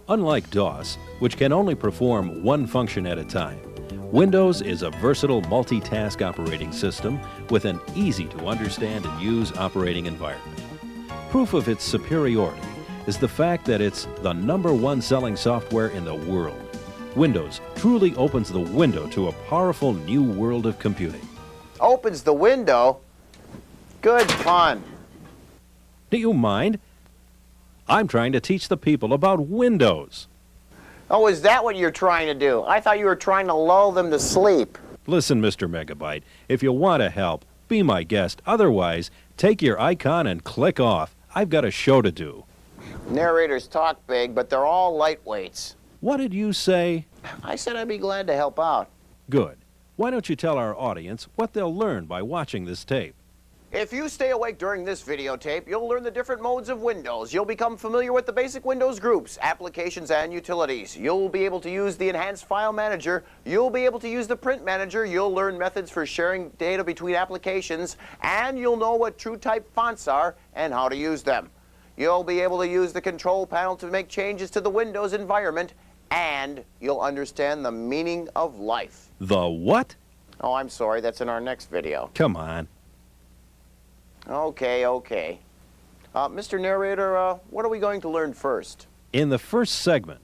Unlike DOS, which can only perform one function at a time, Windows is a versatile multitask operating system with an easy-to-understand and use operating environment. Proof of its superiority is the fact that it's the #1 selling software in the world. Windows truly opens the window to a powerful new world of computing. Opens the window? Good fun. Do you mind? I'm trying to teach the people about Windows. Oh, is that what you're trying to do? I thought you were trying to lull them to sleep. Listen, Mr. Megabyte, if you want to help, be my guest. Otherwise, take your icon and click off. I've got a show to do. Narrators talk big, but they're all lightweights. What did you say? I said I'd be glad to help out. Good. Why don't you tell our audience what they'll learn by watching this tape? If you stay awake during this videotape, you'll learn the different modes of Windows. You'll become familiar with the basic Windows groups, applications, and utilities. You'll be able to use the Enhanced File Manager. You'll be able to use the Print Manager. You'll learn methods for sharing data between applications, and you'll know what TrueType fonts are and how to use them. You'll be able to use the control panel to make changes to the Windows environment, and you'll understand the meaning of life. The what? Oh, I'm sorry. That's in our next video. Come on. Okay. Mr. Narrator, what are we going to learn first? In the first segment,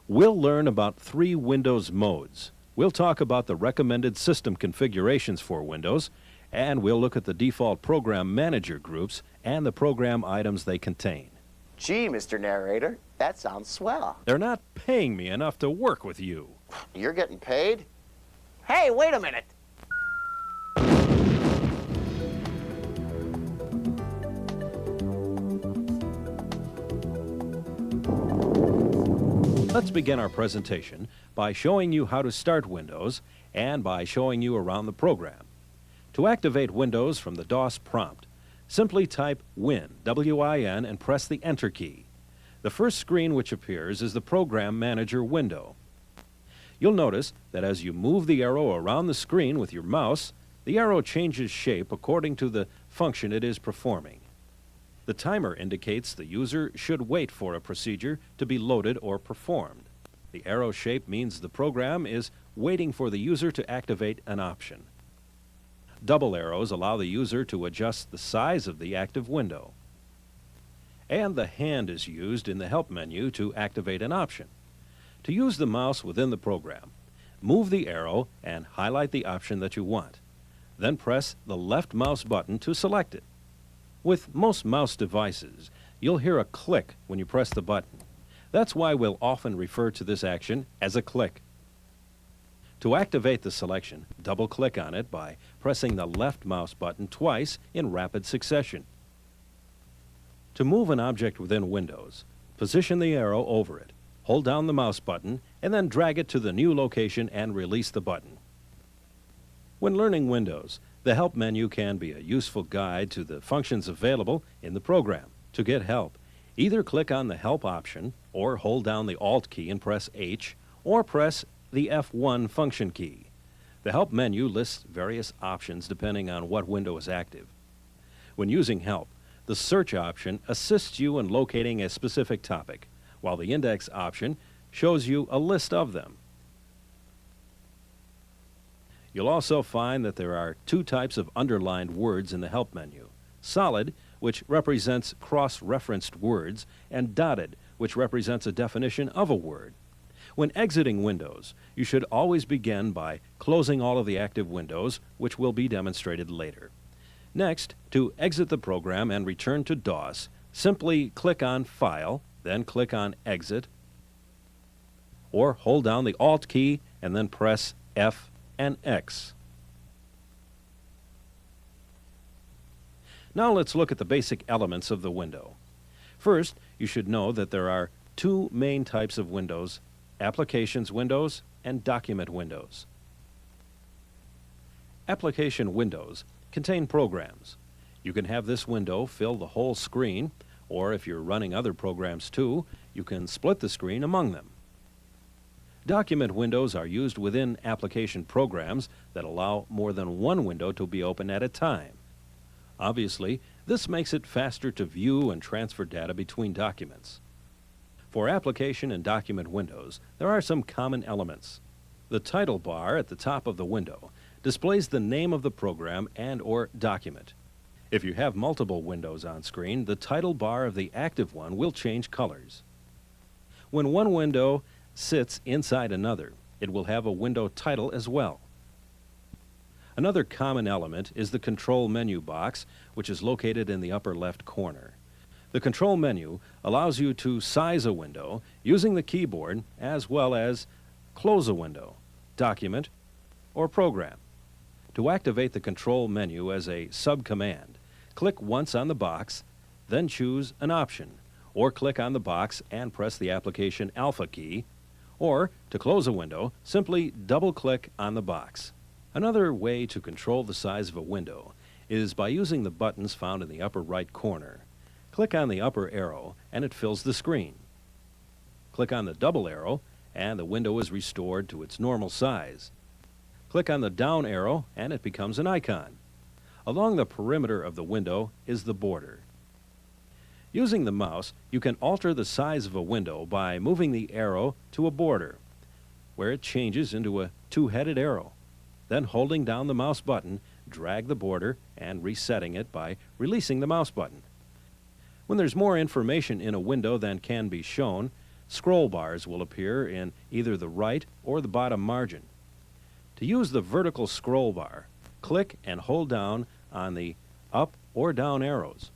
we'll learn about 3 Windows modes. We'll talk about the recommended system configurations for Windows, and we'll look at the default program manager groups and the program items they contain. Gee, Mr. Narrator, that sounds swell. They're not paying me enough to work with you. You're getting paid? Hey, wait a minute. Let's begin our presentation by showing you how to start Windows and by showing you around the program. To activate Windows from the DOS prompt, simply type Win, W-I-N, and press the Enter key. The first screen which appears is the Program Manager window. You'll notice that as you move the arrow around the screen with your mouse, the arrow changes shape according to the function it is performing. The timer indicates the user should wait for a procedure to be loaded or performed. The arrow shape means the program is waiting for the user to activate an option. Double arrows allow the user to adjust the size of the active window. And the hand is used in the Help menu to activate an option. To use the mouse within the program, move the arrow and highlight the option that you want. Then press the left mouse button to select it. With most mouse devices, you'll hear a click when you press the button. That's why we'll often refer to this action as a click. To activate the selection, double-click on it by pressing the left mouse button twice in rapid succession. To move an object within Windows, position the arrow over it, hold down the mouse button, and then drag it to the new location and release the button. When learning Windows, the Help menu can be a useful guide to the functions available in the program. To get help, either click on the Help option or hold down the Alt key and press H, or press the F1 function key. The Help menu lists various options depending on what window is active. When using Help, the Search option assists you in locating a specific topic, while the Index option shows you a list of them. You'll also find that there are 2 types of underlined words in the Help menu. Solid, which represents cross-referenced words, and dotted, which represents a definition of a word. When exiting Windows, you should always begin by closing all of the active windows, which will be demonstrated later. Next, to exit the program and return to DOS, simply click on File, then click on Exit, or hold down the Alt key and then press F and X. Now let's look at the basic elements of the window. First, you should know that there are two main types of windows: Applications windows and Document windows. Application windows contain programs. You can have this window fill the whole screen, or if you're running other programs too, you can split the screen among them. Document windows are used within application programs that allow more than one window to be open at a time. Obviously, this makes it faster to view and transfer data between documents. For application and document windows, there are some common elements. The title bar at the top of the window displays the name of the program and/or document. If you have multiple windows on screen, the title bar of the active one will change colors. When one window sits inside another, it will have a window title as well. Another common element is the control menu box, which is located in the upper left corner. The control menu allows you to size a window using the keyboard, as well as close a window, document, or program. To activate the control menu as a sub-command, click once on the box, then choose an option, or click on the box and press the application alpha key, or to close a window, simply double-click on the box. Another way to control the size of a window is by using the buttons found in the upper right corner. Click on the upper arrow and it fills the screen. Click on the double arrow and the window is restored to its normal size. Click on the down arrow and it becomes an icon. Along the perimeter of the window is the border. Using the mouse, you can alter the size of a window by moving the arrow to a border, where it changes into a two-headed arrow. Then holding down the mouse button, drag the border and resetting it by releasing the mouse button. When there's more information in a window than can be shown, scroll bars will appear in either the right or the bottom margin. To use the vertical scroll bar, click and hold down on the up or down arrows.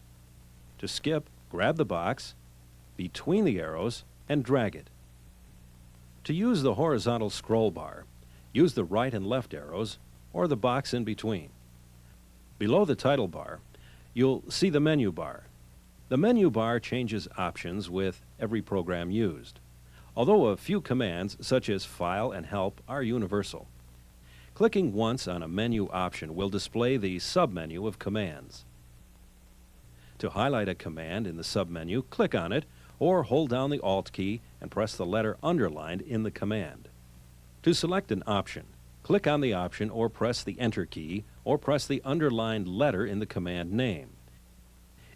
To skip, grab the box between the arrows and drag it. To use the horizontal scroll bar, use the right and left arrows or the box in between. Below the title bar, you'll see the menu bar. The menu bar changes options with every program used, although a few commands such as File and Help are universal. Clicking once on a menu option will display the submenu of commands. To highlight a command in the submenu, click on it or hold down the Alt key and press the letter underlined in the command. To select an option, click on the option or press the Enter key or press the underlined letter in the command name.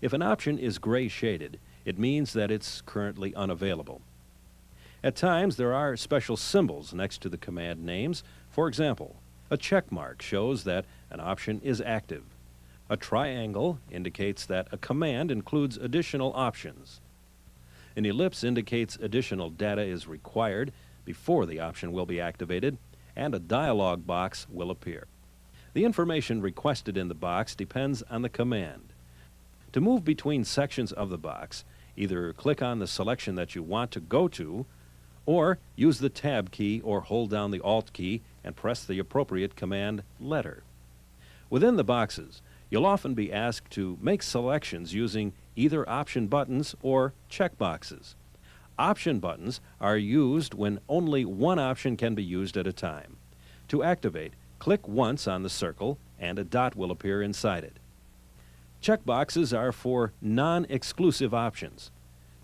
If an option is gray shaded, it means that it's currently unavailable. At times, there are special symbols next to the command names. For example, a check mark shows that an option is active. A triangle indicates that a command includes additional options. An ellipse indicates additional data is required before the option will be activated, and a dialog box will appear. The information requested in the box depends on the command. To move between sections of the box, either click on the selection that you want to go to, or use the Tab key or hold down the Alt key and press the appropriate command letter. Within the boxes, you'll often be asked to make selections using either option buttons or check boxes. Option buttons are used when only one option can be used at a time. To activate, click once on the circle and a dot will appear inside it. Checkboxes are for non-exclusive options.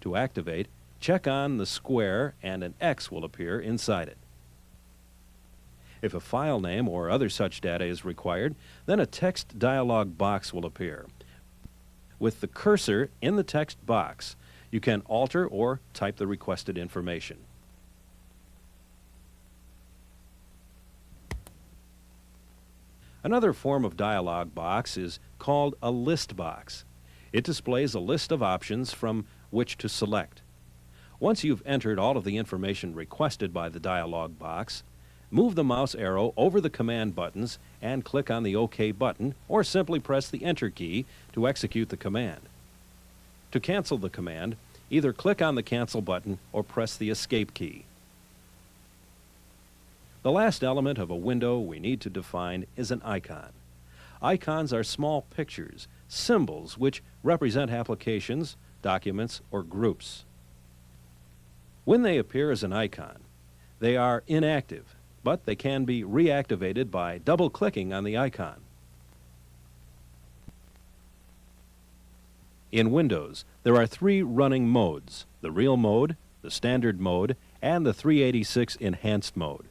To activate, check on the square and an X will appear inside it. If a file name or other such data is required, then a text dialog box will appear. With the cursor in the text box, you can alter or type the requested information. Another form of dialog box is called a list box. It displays a list of options from which to select. Once you've entered all of the information requested by the dialog box, move the mouse arrow over the command buttons and click on the OK button, or simply press the Enter key to execute the command. To cancel the command, either click on the Cancel button or press the Escape key. The last element of a window we need to define is an icon. Icons are small pictures, symbols which represent applications, documents, or groups. When they appear as an icon, they are inactive, but they can be reactivated by double-clicking on the icon. In Windows, there are 3 running modes: the Real Mode, the Standard Mode, and the 386 Enhanced Mode.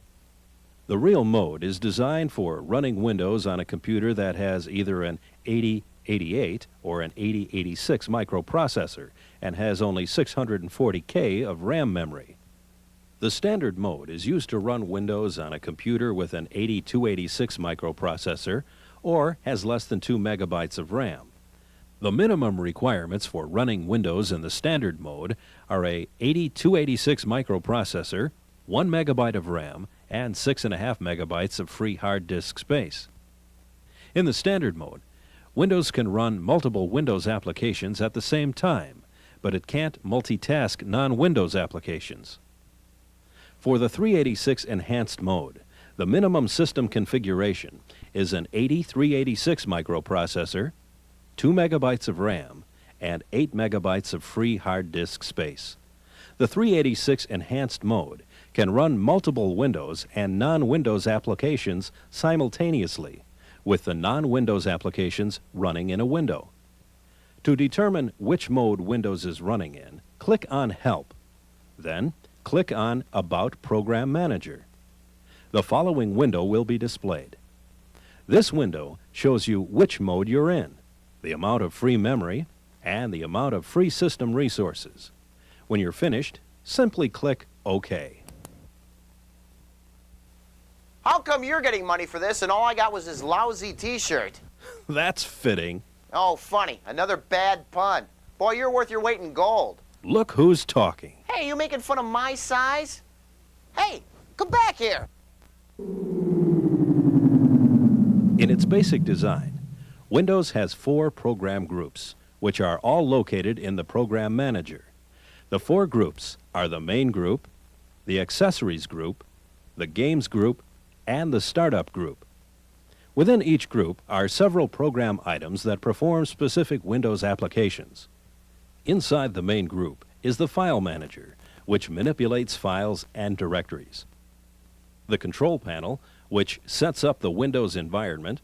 The Real Mode is designed for running Windows on a computer that has either an 8088 or an 8086 microprocessor and has only 640K of RAM memory. The Standard Mode is used to run Windows on a computer with an 8286 microprocessor or has less than 2 megabytes of RAM. The minimum requirements for running Windows in the Standard Mode are a 8286 microprocessor, 1 megabyte of RAM, and 6.5 megabytes of free hard disk space. In the Standard Mode, Windows can run multiple Windows applications at the same time, but it can't multitask non-Windows applications. For the 386 Enhanced Mode, the minimum system configuration is an 8386 microprocessor, 2 megabytes of RAM, and 8 megabytes of free hard disk space. The 386 Enhanced Mode can run multiple Windows and non-Windows applications simultaneously, with the non-Windows applications running in a window. To determine which mode Windows is running in, click on Help. Then, click on About Program Manager. The following window will be displayed. This window shows you which mode you're in, the amount of free memory, and the amount of free system resources. When you're finished, simply click OK. How come you're getting money for this and all I got was this lousy t-shirt? That's fitting. Oh, funny. Another bad pun. Boy, you're worth your weight in gold. Look who's talking. Hey, you making fun of my size? Hey, come back here. In its basic design, Windows has 4 program groups, which are all located in the Program Manager. The 4 groups are the Main Group, the Accessories Group, the Games Group, and the Startup Group. Within each group are several program items that perform specific Windows applications. Inside the Main Group is the File Manager, which manipulates files and directories. The Control Panel, which sets up the Windows environment.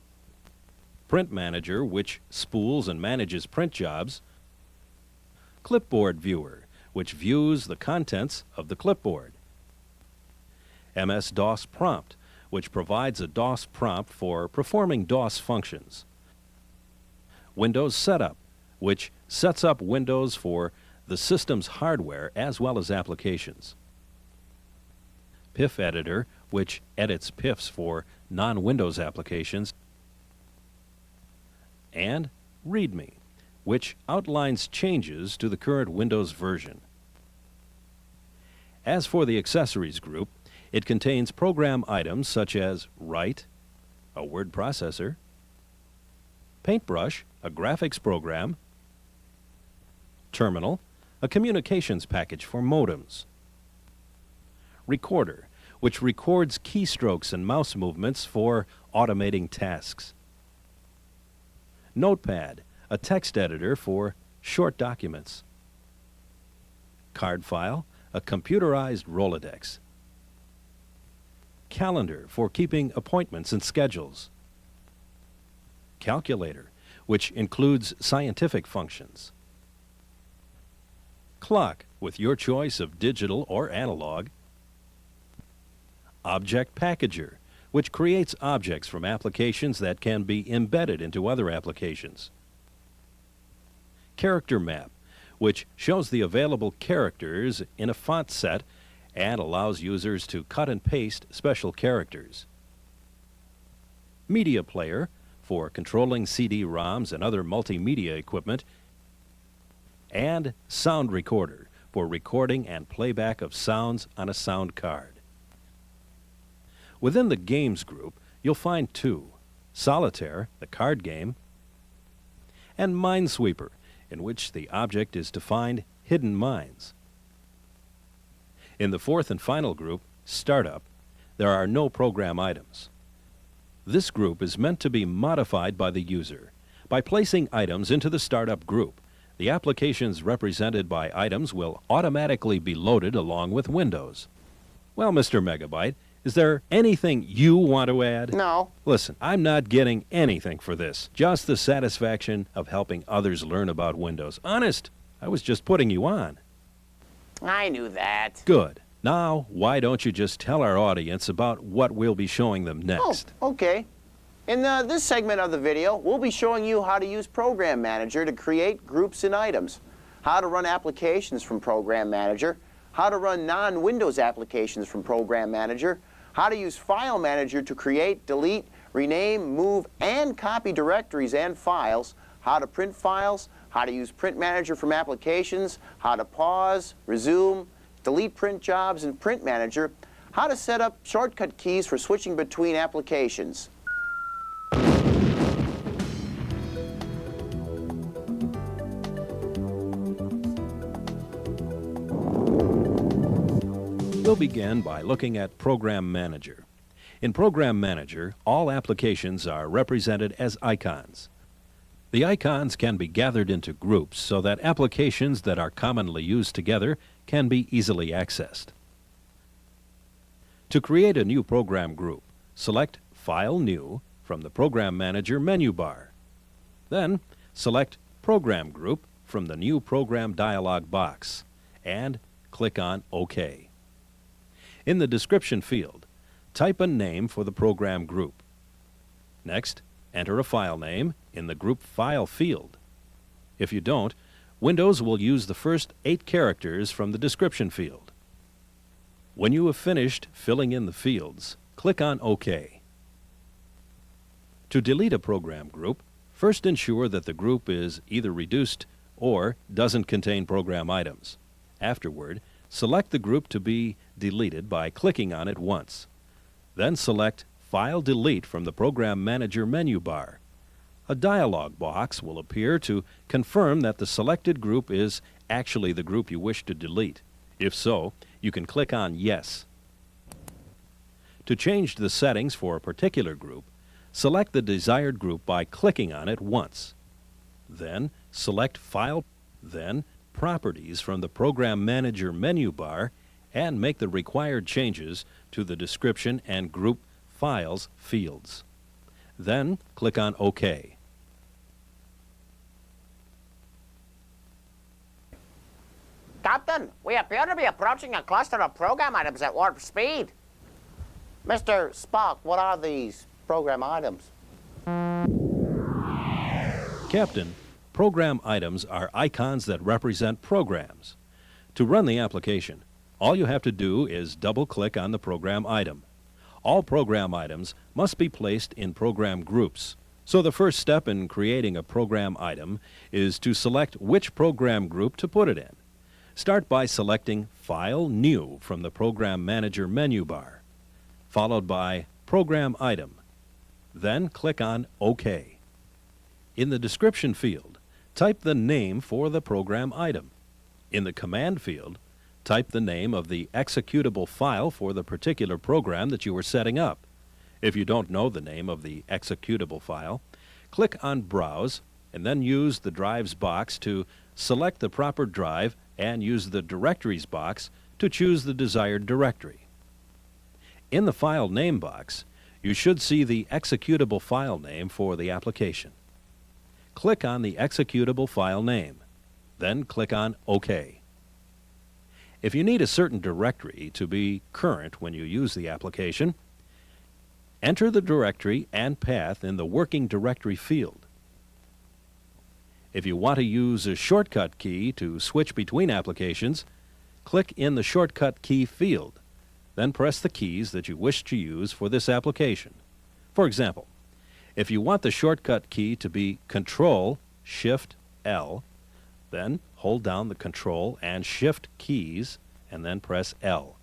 Print Manager, which spools and manages print jobs. Clipboard Viewer, which views the contents of the clipboard. MS-DOS Prompt, which provides a DOS prompt for performing DOS functions. Windows Setup, which sets up Windows for the system's hardware as well as applications. PIF Editor, which edits PIFs for non-Windows applications. And README, which outlines changes to the current Windows version. As for the Accessories Group, it contains program items such as Write, a word processor, Paintbrush, a graphics program, Terminal, a communications package for modems, Recorder, which records keystrokes and mouse movements for automating tasks, Notepad, a text editor for short documents, Card File, a computerized Rolodex, Calendar for keeping appointments and schedules, Calculator, which includes scientific functions, Clock, with your choice of digital or analog, Object Packager, which creates objects from applications that can be embedded into other applications, Character Map, which shows the available characters in a font set and allows users to cut and paste special characters. Media Player, for controlling CD-ROMs and other multimedia equipment. And Sound Recorder, for recording and playback of sounds on a sound card. Within the Games group, you'll find two: Solitaire, the card game, and Minesweeper, in which the object is to find hidden mines. In the fourth and final group, Startup, there are no program items. This group is meant to be modified by the user. By placing items into the Startup group, the applications represented by items will automatically be loaded along with Windows. Well, Mr. Megabyte, is there anything you want to add? No. Listen, I'm not getting anything for this. Just the satisfaction of helping others learn about Windows. Honest, I was just putting you on. I knew that. Good. Now, why don't you just tell our audience about what we'll be showing them next? Oh, okay. In this segment of the video, we'll be showing you how to use Program Manager to create groups and items, how to run applications from Program Manager, how to run non-Windows applications from Program Manager, how to use File Manager to create, delete, rename, move, and copy directories and files, how to print files, how to use Print Manager from applications, how to pause, resume, delete print jobs in Print Manager, how to set up shortcut keys for switching between applications. We'll begin by looking at Program Manager. In Program Manager, all applications are represented as icons. The icons can be gathered into groups so that applications that are commonly used together can be easily accessed. To create a new program group, select File New from the Program Manager menu bar. Then, select Program Group from the New Program dialog box and click on OK. In the description field, type a name for the program group. Next, enter a file name in the Group File field. If you don't, Windows will use the first 8 characters from the description field. When you have finished filling in the fields, click on OK. To delete a program group, first ensure that the group is either reduced or doesn't contain program items. Afterward, select the group to be deleted by clicking on it once. Then select File Delete from the Program Manager menu bar. A dialog box will appear to confirm that the selected group is actually the group you wish to delete. If so, you can click on Yes. To change the settings for a particular group, select the desired group by clicking on it once. Then select File, then Properties from the Program Manager menu bar and make the required changes to the description and group files fields. Then click on OK. Captain, we appear to be approaching a cluster of program items at warp speed. Mr. Spock, what are these program items? Captain, program items are icons that represent programs. To run the application, all you have to do is double-click on the program item. All program items must be placed in program groups. So the first step in creating a program item is to select which program group to put it in. Start by selecting File New from the Program Manager menu bar, followed by Program Item. Then click on OK. In the description field, type the name for the program item. In the command field, type the name of the executable file for the particular program that you are setting up. If you don't know the name of the executable file, click on Browse and then use the Drives box to select the proper drive and use the Directories box to choose the desired directory. In the File Name box, you should see the executable file name for the application. Click on the executable file name, then click on OK. If you need a certain directory to be current when you use the application, enter the directory and path in the Working Directory field. If you want to use a shortcut key to switch between applications, click in the Shortcut Key field, then press the keys that you wish to use for this application. For example, if you want the shortcut key to be Control-Shift-L, then hold down the Control and Shift keys and then press L.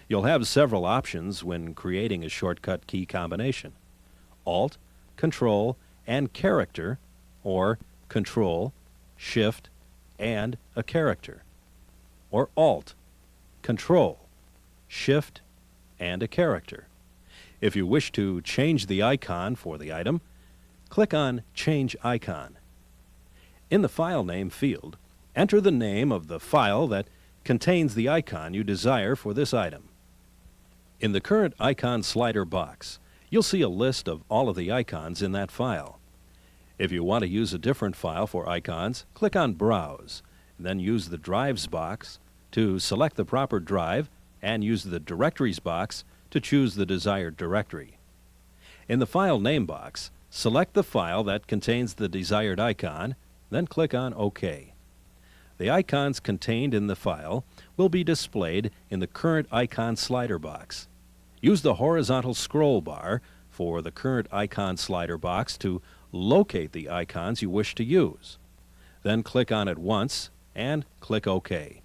You'll have several options when creating a shortcut key combination: Alt, Control, and Character, or Control, Shift, and a character, or Alt, Control, Shift, and a character. If you wish to change the icon for the item, click on Change Icon. In the File Name field, enter the name of the file that contains the icon you desire for this item. In the Current Icon Slider box, you'll see a list of all of the icons in that file. If you want to use a different file for icons, click on Browse, and then use the Drives box to select the proper drive and use the Directories box to choose the desired directory. In the File Name box, select the file that contains the desired icon, then click on OK. The icons contained in the file will be displayed in the Current Icon Slider box. Use the horizontal scroll bar for the Current Icon Slider box to locate the icons you wish to use. Then click on it once and click OK.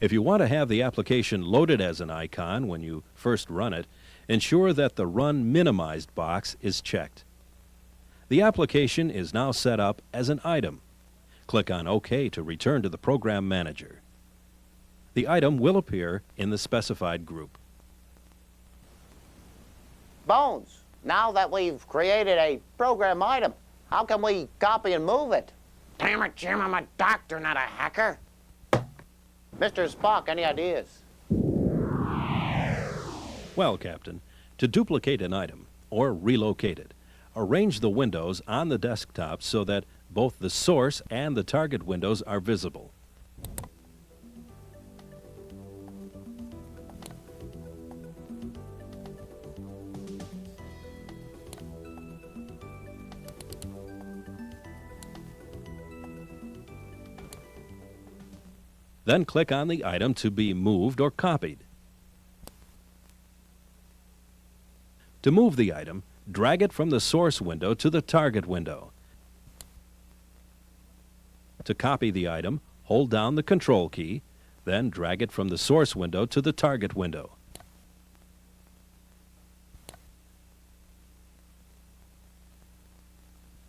If you want to have the application loaded as an icon when you first run it, ensure that the Run Minimized box is checked. The application is now set up as an item. Click on OK to return to the Program Manager. The item will appear in the specified group. Bones, now that we've created a program item, how can we copy and move it? Damn it, Jim, I'm a doctor, not a hacker. Mr. Spock, any ideas? Well, Captain, to duplicate an item or relocate it, arrange the windows on the desktop so that both the source and the target windows are visible. Then click on the item to be moved or copied. To move the item, drag it from the source window to the target window. To copy the item, hold down the Control key, then drag it from the source window to the target window.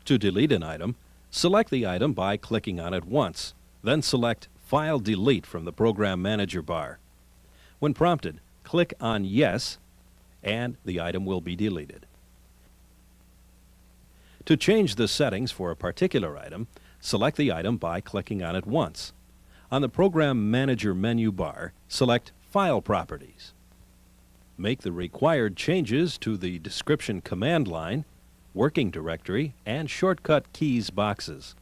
To delete an item, select the item by clicking on it once, then select File Delete from the Program Manager bar. When prompted, click on Yes, and the item will be deleted. To change the settings for a particular item, select the item by clicking on it once. On the Program Manager menu bar, select File Properties. Make the required changes to the Description command line, Working Directory, and Shortcut Keys boxes.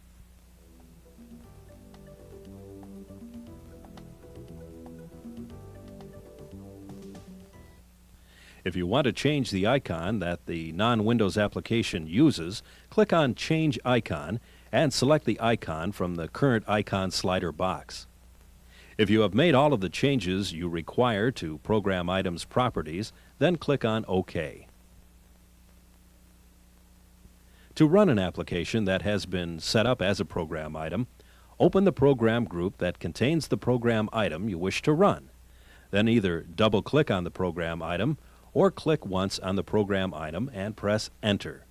If you want to change the icon that the non-Windows application uses, click on Change Icon and select the icon from the Current Icon Slider box. If you have made all of the changes you require to Program Items properties, then click on OK. To run an application that has been set up as a program item, open the program group that contains the program item you wish to run. Then either double-click on the program item or click once on the program item and press Enter.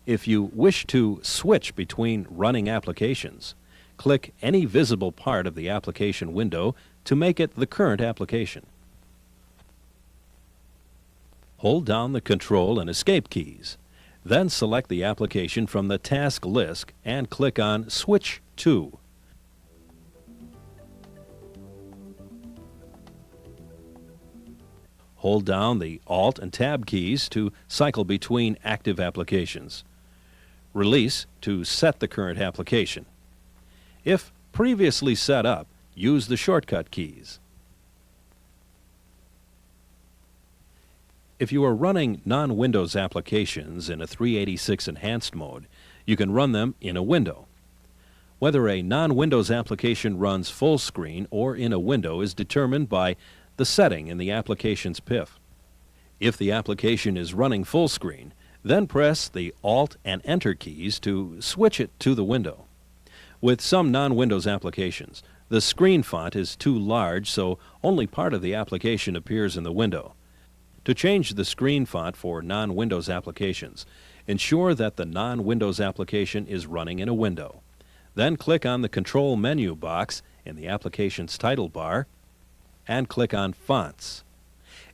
If you wish to switch between running applications, click any visible part of the application window to make it the current application. Hold down the Control and Escape keys. Then select the application from the task list and click on Switch to. Hold down the Alt and Tab keys to cycle between active applications. Release to set the current application. If previously set up, use the shortcut keys. If you are running non-Windows applications in a 386 Enhanced mode, you can run them in a window. Whether a non-Windows application runs full screen or in a window is determined by the setting in the application's PIF. If the application is running full screen, then press the Alt and Enter keys to switch it to the window. With some non-Windows applications, the screen font is too large, so only part of the application appears in the window. To change the screen font for non-Windows applications, ensure that the non-Windows application is running in a window. Then click on the Control menu box in the application's title bar and click on Fonts.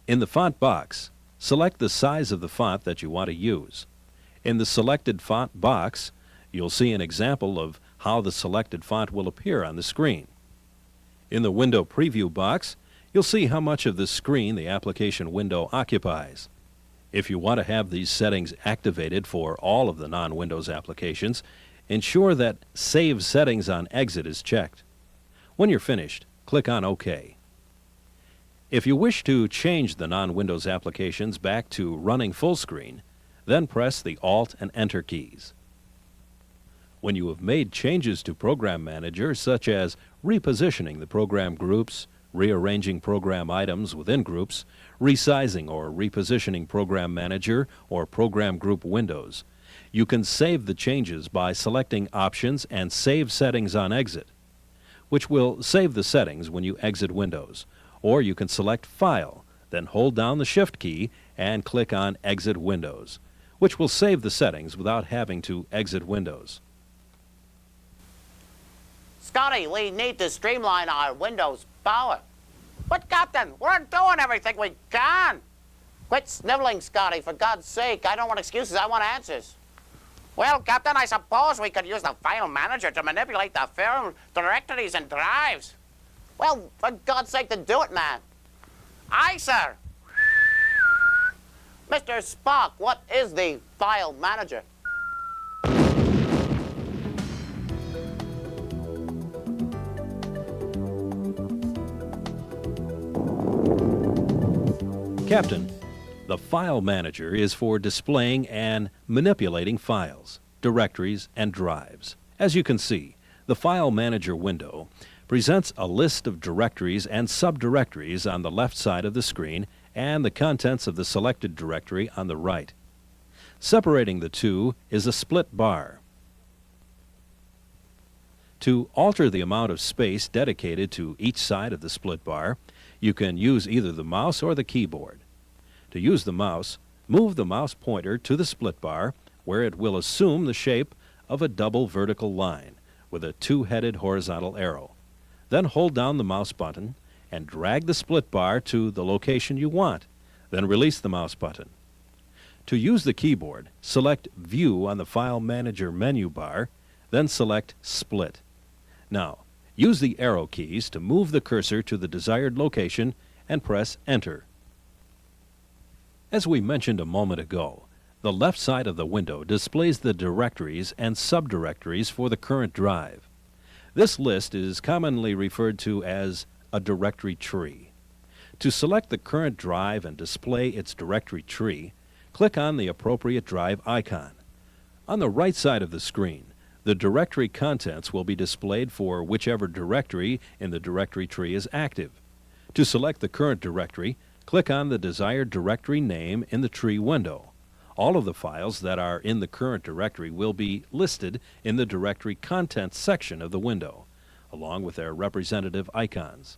In the font box, select the size of the font that you want to use. In the selected font box, you'll see an example of how the selected font will appear on the screen. In the window preview box, you'll see how much of the screen the application window occupies. If you want to have these settings activated for all of the non-Windows applications, ensure that Save Settings on Exit is checked. When you're finished, click on OK. If you wish to change the non-Windows applications back to running full screen, then press the Alt and Enter keys. When you have made changes to Program Manager, such as repositioning the program groups, rearranging program items within groups, resizing or repositioning Program Manager or program group windows, you can save the changes by selecting Options and Save Settings on Exit, which will save the settings when you exit Windows. Or you can select File, then hold down the Shift key and click on Exit Windows, which will save the settings without having to exit Windows. Scotty, we need to streamline our Windows power. But, Captain, we're doing everything we can. Quit sniveling, Scotty, for God's sake. I don't want excuses, I want answers. Well, Captain, I suppose we could use the file manager to manipulate the film directories and drives. Well, for God's sake, then do it, man. Aye, sir. Mr. Spock, what is the file manager? Captain, the File Manager is for displaying and manipulating files, directories, and drives. As you can see, the File Manager window presents a list of directories and subdirectories on the left side of the screen and the contents of the selected directory on the right. Separating the two is a split bar. To alter the amount of space dedicated to each side of the split bar, you can use either the mouse or the keyboard. To use the mouse, move the mouse pointer to the split bar, where it will assume the shape of a double vertical line with a two-headed horizontal arrow. Then hold down the mouse button and drag the split bar to the location you want. Then release the mouse button. To use the keyboard, select View on the File Manager menu bar, then select Split. Now, use the arrow keys to move the cursor to the desired location and press Enter. As we mentioned a moment ago, the left side of the window displays the directories and subdirectories for the current drive. This list is commonly referred to as a directory tree. To select the current drive and display its directory tree, click on the appropriate drive icon. On the right side of the screen, the directory contents will be displayed for whichever directory in the directory tree is active. To select the current directory, click on the desired directory name in the tree window. All of the files that are in the current directory will be listed in the Directory Contents section of the window, along with their representative icons.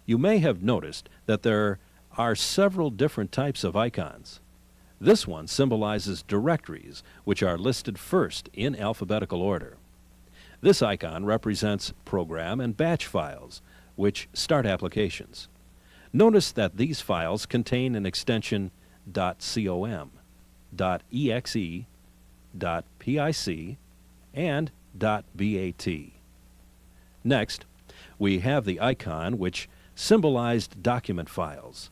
You may have noticed that there are several different types of icons. This one symbolizes directories, which are listed first in alphabetical order. This icon represents program and batch files, which start applications. Notice that these files contain an extension .com, .exe, .pic, and .bat. Next, we have the icon which symbolized document files.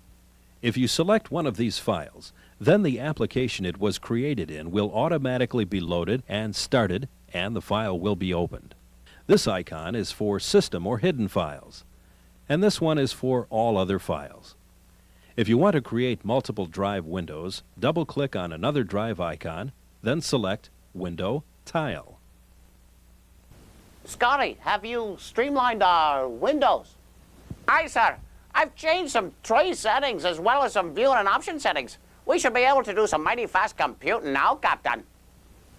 If you select one of these files, then the application it was created in will automatically be loaded and started, and the file will be opened. This icon is for system or hidden files, and this one is for all other files. If you want to create multiple drive windows, double-click on another drive icon, then select Window Tile. Scotty, have you streamlined our windows? Hi, sir. I've changed some tray settings as well as some view and option settings. We should be able to do some mighty fast computing now, Captain.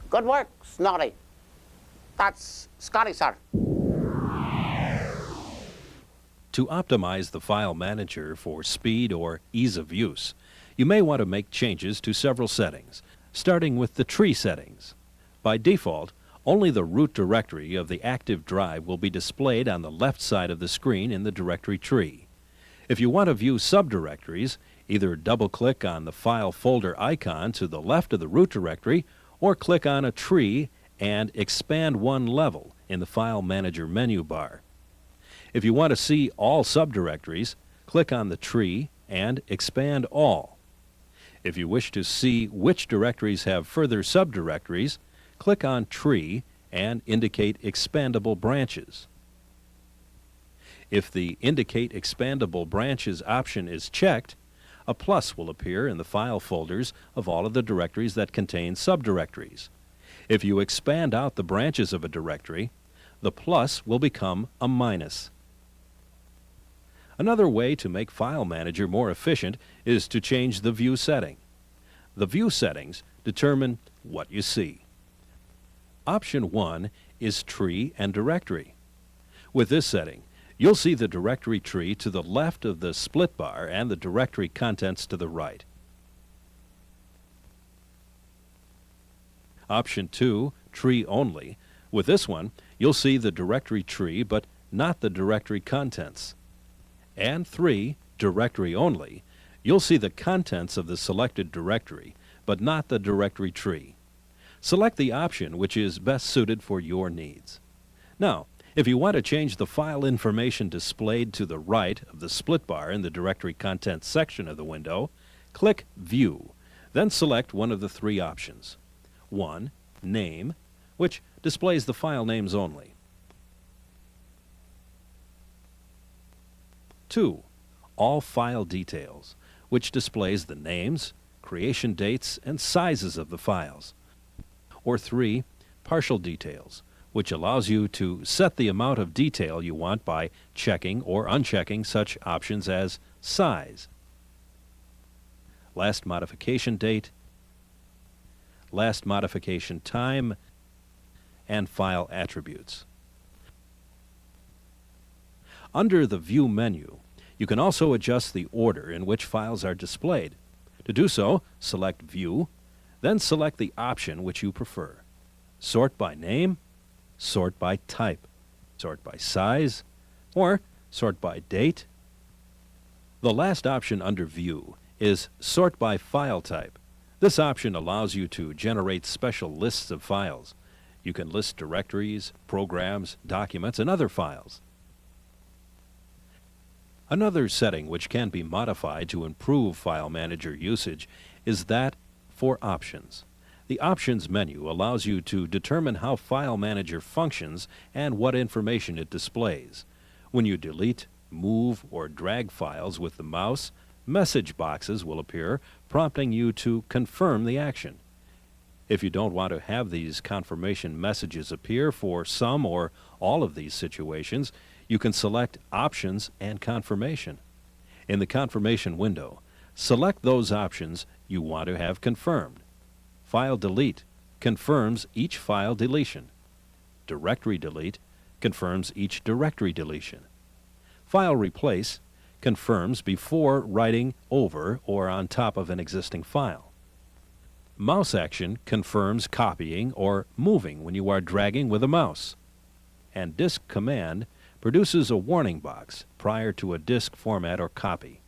Good work, Snotty. That's Scotty, sir. To optimize the file manager for speed or ease of use, you may want to make changes to several settings, starting with the tree settings. By default, only the root directory of the active drive will be displayed on the left side of the screen in the directory tree. If you want to view subdirectories, either double-click on the file folder icon to the left of the root directory or click on a tree and expand one level in the File Manager menu bar. If you want to see all subdirectories, click on the tree and expand all. If you wish to see which directories have further subdirectories, click on Tree and indicate Expandable Branches. If the Indicate Expandable Branches option is checked, a plus will appear in the file folders of all of the directories that contain subdirectories. If you expand out the branches of a directory, the plus will become a minus. Another way to make File Manager more efficient is to change the view setting. The view settings determine what you see. Option 1 is Tree and Directory. With this setting, you'll see the directory tree to the left of the split bar and the directory contents to the right. Option 2, Tree Only. With this one, you'll see the directory tree but not the directory contents. And 3, Directory Only. You'll see the contents of the selected directory but not the directory tree. Select the option which is best suited for your needs. Now, if you want to change the file information displayed to the right of the split bar in the Directory Contents section of the window, click View, then select one of the three options. 1. Name, which displays the file names only. 2. All File Details, which displays the names, creation dates, and sizes of the files. Or 3. Partial Details, which allows you to set the amount of detail you want by checking or unchecking such options as size, last modification date, last modification time, and file attributes. Under the View menu, you can also adjust the order in which files are displayed. To do so, select View, then select the option which you prefer. Sort by name, sort by type, sort by size, or sort by date. The last option under View is Sort by File Type. This option allows you to generate special lists of files. You can list directories, programs, documents, and other files. Another setting which can be modified to improve File Manager usage is that for options. The Options menu allows you to determine how File Manager functions and what information it displays. When you delete, move, or drag files with the mouse, message boxes will appear, prompting you to confirm the action. If you don't want to have these confirmation messages appear for some or all of these situations, you can select Options and Confirmation. In the Confirmation window, select those options you want to have confirmed. File Delete confirms each file deletion. Directory Delete confirms each directory deletion. File Replace confirms before writing over or on top of an existing file. Mouse Action confirms copying or moving when you are dragging with a mouse. And Disk Command produces a warning box prior to a disk format or copy.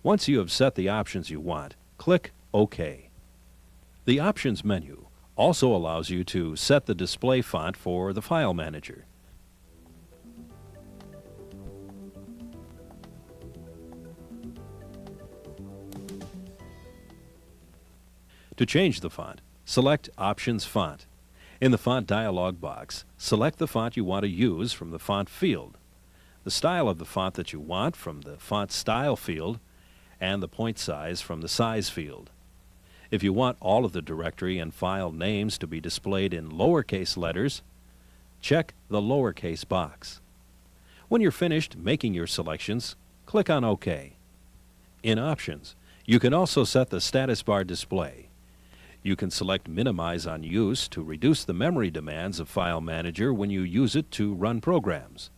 Once you have set the options you want, click OK. The Options menu also allows you to set the display font for the File Manager. To change the font, select Options Font. In the Font dialog box, select the font you want to use from the Font field, the style of the font that you want from the Font Style field, and the point size from the Size field. If you want all of the directory and file names to be displayed in lowercase letters, check the lowercase box. When you're finished making your selections, click on OK. In Options, you can also set the status bar display. You can select Minimize on Use to reduce the memory demands of File Manager when you use it to run programs.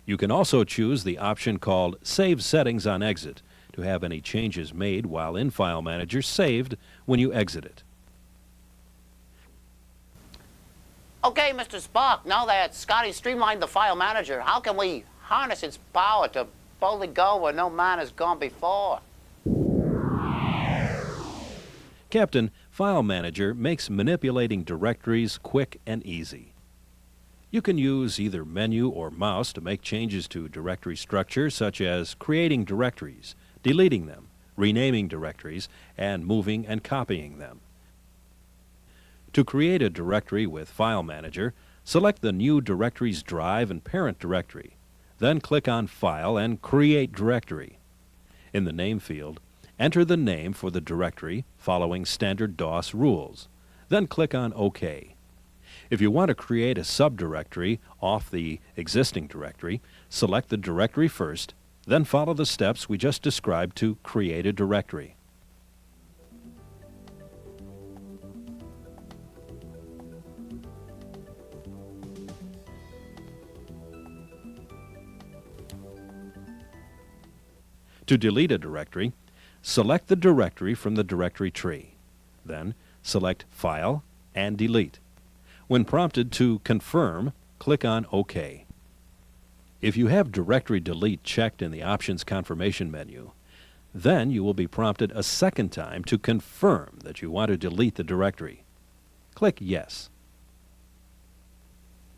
You can also choose the option called Save Settings on Exit to have any changes made while in File Manager saved when you exit it. Okay, Mr. Spock, now that Scotty streamlined the file manager, how can we harness its power to boldly go where no man has gone before? Captain, File Manager makes manipulating directories quick and easy. You can use either menu or mouse to make changes to directory structure, such as creating directories, deleting them, renaming directories, and moving and copying them. To create a directory with File Manager, select the New Directories drive and parent directory. Then click on File and Create Directory. In the Name field, enter the name for the directory following standard DOS rules. Then click on OK. If you want to create a subdirectory off the existing directory, select the directory first, then follow the steps we just described to create a directory. To delete a directory, select the directory from the directory tree. Then select File and Delete. When prompted to confirm, click on OK. If you have Directory Delete checked in the Options confirmation menu, then you will be prompted a second time to confirm that you want to delete the directory. Click Yes.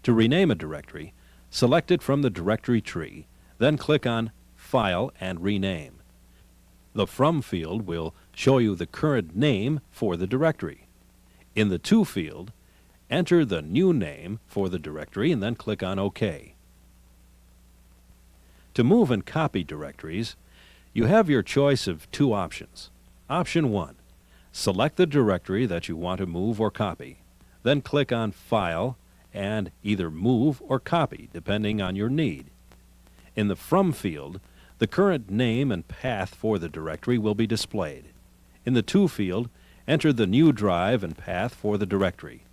To rename a directory, select it from the directory tree, then click on File and Rename. The From field will show you the current name for the directory. In the To field, enter the new name for the directory and then click on OK. To move and copy directories, you have your choice of two options. Option 1. Select the directory that you want to move or copy. Then click on File and either Move or Copy, depending on your need. In the From field, the current name and path for the directory will be displayed. In the To field, enter the new drive and path for the directory.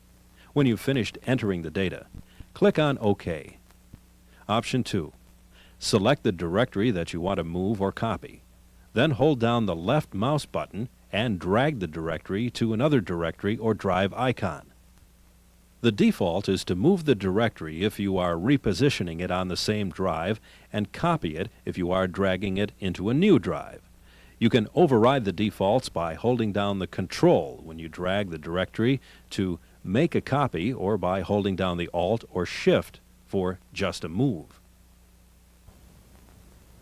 When you've finished entering the data, click on OK. Option 2. Select the directory that you want to move or copy. Then hold down the left mouse button and drag the directory to another directory or drive icon. The default is to move the directory if you are repositioning it on the same drive and copy it if you are dragging it into a new drive. You can override the defaults by holding down the Control when you drag the directory to make a copy or by holding down the Alt or Shift for just a move.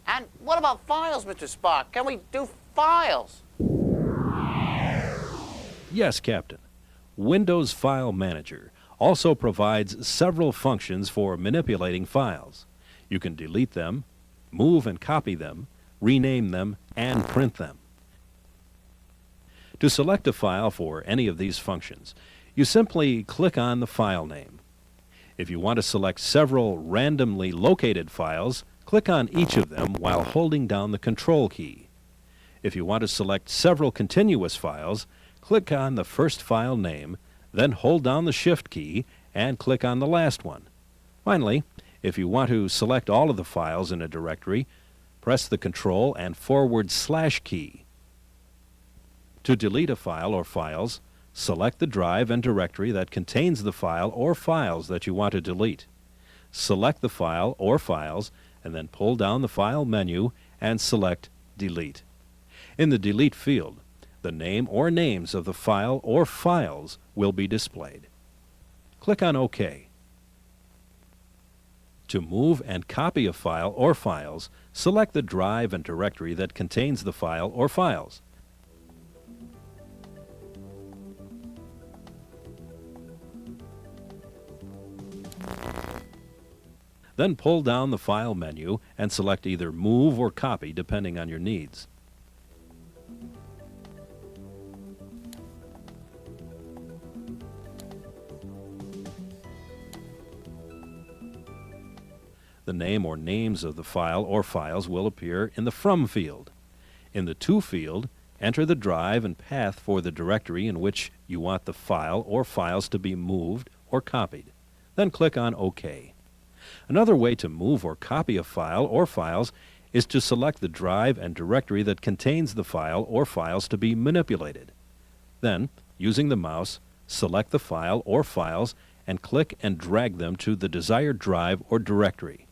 And what about files, Mr. Spock? Can we do files? Yes, Captain. Windows File Manager also provides several functions for manipulating files. You can delete them, move and copy them, rename them, and print them. To select a file for any of these functions, you simply click on the file name. If you want to select several randomly located files, click on each of them while holding down the Control key. If you want to select several continuous files, click on the first file name, then hold down the Shift key and click on the last one. Finally, if you want to select all of the files in a directory, press the Control and / key. To delete a file or files, select the drive and directory that contains the file or files that you want to delete. Select the file or files and then pull down the File menu and select Delete. In the Delete field, the name or names of the file or files will be displayed. Click on OK. To move and copy a file or files, select the drive and directory that contains the file or files. Then pull down the File menu and select either Move or Copy depending on your needs. The name or names of the file or files will appear in the From field. In the To field, enter the drive and path for the directory in which you want the file or files to be moved or copied. Then click on OK. Another way to move or copy a file or files is to select the drive and directory that contains the file or files to be manipulated. Then, using the mouse, select the file or files and click and drag them to the desired drive or directory.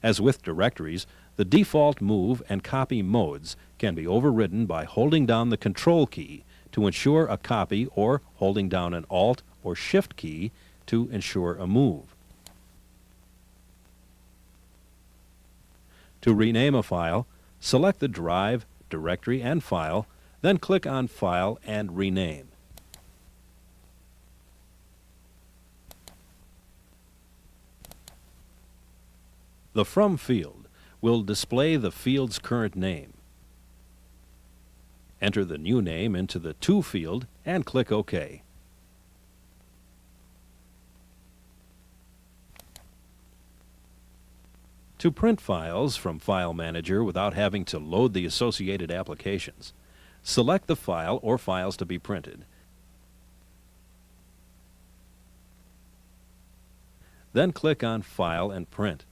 As with directories, the default move and copy modes can be overridden by holding down the Control key to ensure a copy or holding down an Alt or Shift key to ensure a move. To rename a file, select the drive, directory, and file, then click on File and Rename. The From field will display the field's current name. Enter the new name into the To field and click OK. To print files from File Manager without having to load the associated applications, select the file or files to be printed. Then click on File and Print.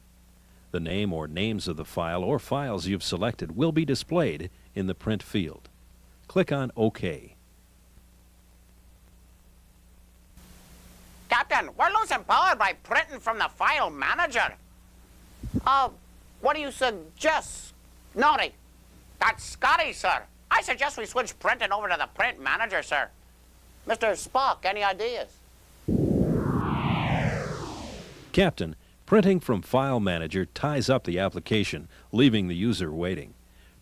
The name or names of the file or files you've selected will be displayed in the Print field. Click on OK. Captain, we're losing power by printing from the File Manager. What do you suggest? Naughty. That's Scotty, sir. I suggest we switch printing over to the Print Manager, sir. Mr. Spock, any ideas? Captain, printing from File Manager ties up the application, leaving the user waiting.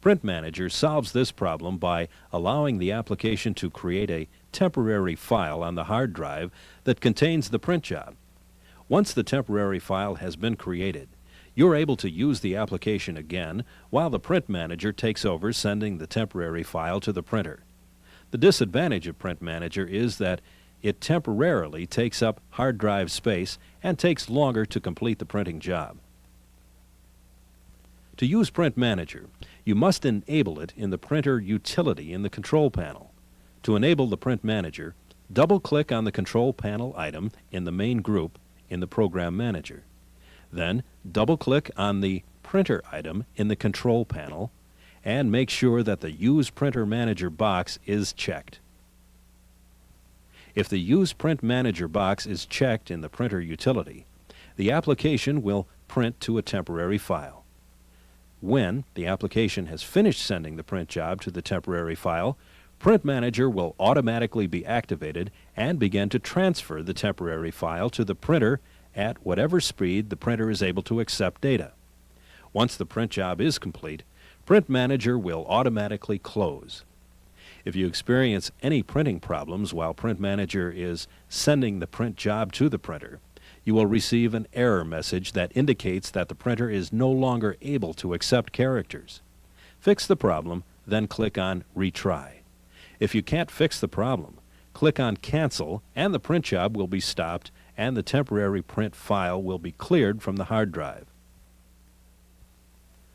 Print Manager solves this problem by allowing the application to create a temporary file on the hard drive that contains the print job. Once the temporary file has been created, you're able to use the application again while the Print Manager takes over sending the temporary file to the printer. The disadvantage of Print Manager is that it temporarily takes up hard drive space and takes longer to complete the printing job. To use Print Manager, you must enable it in the printer utility in the control panel. To enable the Print Manager, double-click on the control panel item in the main group in the Program Manager. Then, double-click on the Printer item in the Control panel and make sure that the Use Printer Manager box is checked. If the Use Print Manager box is checked in the printer utility, the application will print to a temporary file. When the application has finished sending the print job to the temporary file, Print Manager will automatically be activated and begin to transfer the temporary file to the printer at whatever speed the printer is able to accept data. Once the print job is complete, Print Manager will automatically close. If you experience any printing problems while Print Manager is sending the print job to the printer, you will receive an error message that indicates that the printer is no longer able to accept characters. Fix the problem, then click on Retry. If you can't fix the problem, click on Cancel and the print job will be stopped and the temporary print file will be cleared from the hard drive.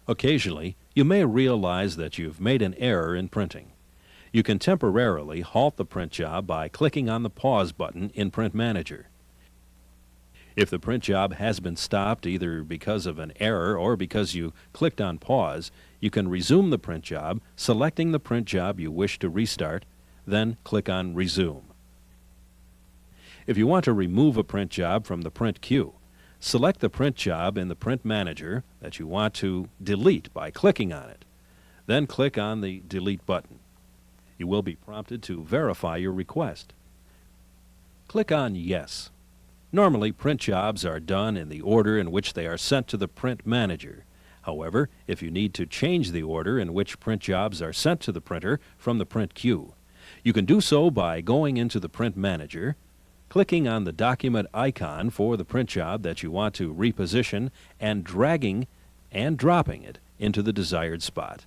Occasionally, you may realize that you've made an error in printing. You can temporarily halt the print job by clicking on the Pause button in Print Manager. If the print job has been stopped either because of an error or because you clicked on Pause, you can resume the print job, selecting the print job you wish to restart, then click on Resume. If you want to remove a print job from the print queue, select the print job in the Print Manager that you want to delete by clicking on it. Then click on the Delete button. You will be prompted to verify your request. Click on Yes. Normally, print jobs are done in the order in which they are sent to the Print Manager. However, if you need to change the order in which print jobs are sent to the printer from the print queue, you can do so by going into the Print Manager, clicking on the document icon for the print job that you want to reposition, and dragging and dropping it into the desired spot.